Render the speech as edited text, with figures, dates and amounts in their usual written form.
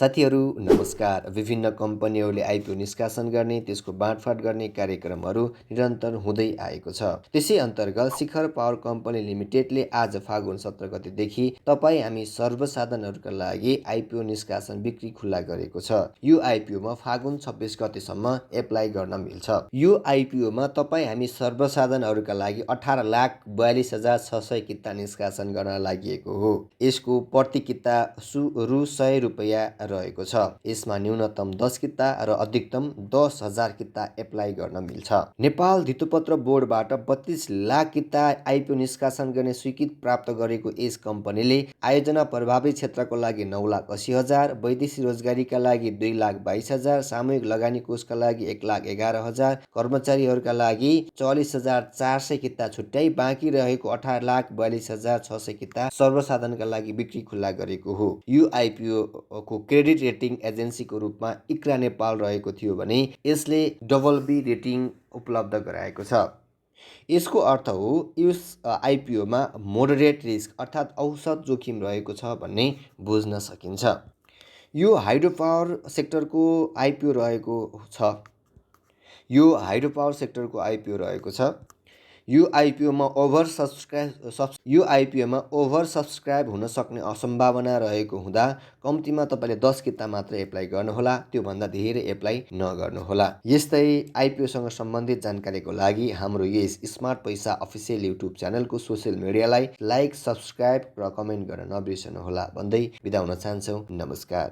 साथीहरू नमस्कार। विभिन्न कम्पनीहरूले आइपिओ निष्कासन गर्ने, त्यसको बाँडफाँड गर्ने कार्यक्रमहरू निरन्तर हुँदै आएको छ। त्यसै अन्तर्गत शिखर पावर कम्पनी लिमिटेडले आज फागुन 17 गतेदेखि हामी सर्वसाधारणहरूका लागि आइपिओ निष्कासन बिक्री खुल्ला गरेको छ। यो आइपिओमा फागुन 26 गतेसम्म एप्लाई गर्न मिल्छ। यो आइपिओमा हामी सर्वसाधारणहरूका लागि 18,42,600 किता निष्कासन गर्न लागि हो। यसको प्रति किता रु 100 रुपैयाँ रहेको छ। यसमा न्यूनतम 10 किता र अधिकतम 10,000 किता एप्लाई गर्न मिल्छ। नेपाल धितोपत्र बोर्डबाट 32 लाख किता आइपिओ निष्कासन गर्ने स्वीकृति प्राप्त गरेको यस कम्पनीले आयोजना प्रभावित क्षेत्रको लागि 9,80,000, वैदेशिक रोजगारीका लागि 2,22,000, सामूहिक लगानी कोषका लागि 1,11,000, कर्मचारीहरूका लागि 44,400 किता छुट्याई बाँकी रहेको 18,42,600 किता सर्वसाधारणका लागि बिक्री खुल्ला गरेको हो। यो आइपिओ को क्रेडिट रेटिङ एजेन्सीको रूपमा इक्रा नेपाल रहेको थियो भने यसले BB रेटिङ उपलब्ध गराएको छ। यसको अर्थ हो यस आइपिओमा मोडरेट रिस्क अर्थात् औसत जोखिम रहेको छ भन्ने बुझ्न सकिन्छ। यो हाइड्रो पावर सेक्टरको आइपिओ रहेको छ। यो आइपिओमा ओभर सब्सक्राइब हुन सक्ने सम्भावना रहेको हुँदा कम्तीमा तपाईँले 10 किता मात्र एप्लाई गर्नुहोला, त्योभन्दा धेरै एप्लाई नगर्नुहोला। यस्तै आइपिओसँग सम्बन्धित जानकारीको लागि हाम्रो यस स्मार्ट पैसा अफिसियल युट्युब च्यानलको सोसियल मिडियालाई लाइक, सब्सक्राइब र कमेन्ट गर्न नबिर्सनुहोला भन्दै बिदा हुन चाहन्छौँ। नमस्कार।